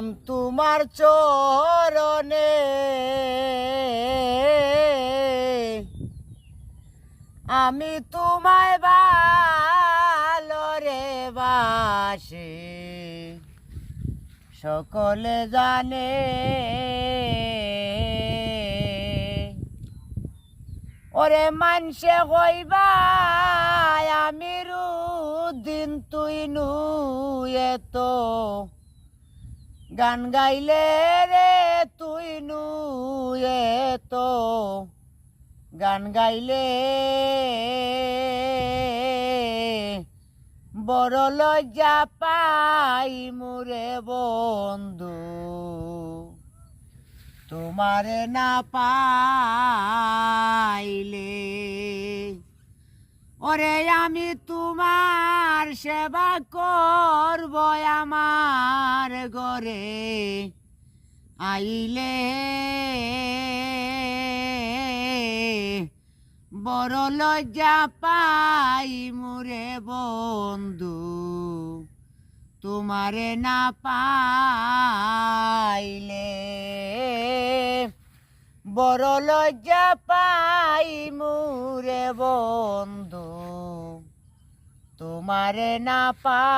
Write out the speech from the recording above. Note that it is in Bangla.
তোমার চরণে আমি তোমায় ভালোরে বাসি সকলে জানে ওরে মানসে কইবা আমি রুদিন তুই নুয়ে তো গান গাইলে রে তুই নুয়ে তো গান গাইলে বড় লজ্জা পাই মুরে বন্ধু তোমারে না পাইলে ওরে আমি তোমার সেবা করব আমার ঘরে আইলে বড় লজ্জা পাই মুরে বন্ধু তোমারে না পাইলে বড় লজ্জা পাই মুরে বন্ধু তোমারে না পাইলে।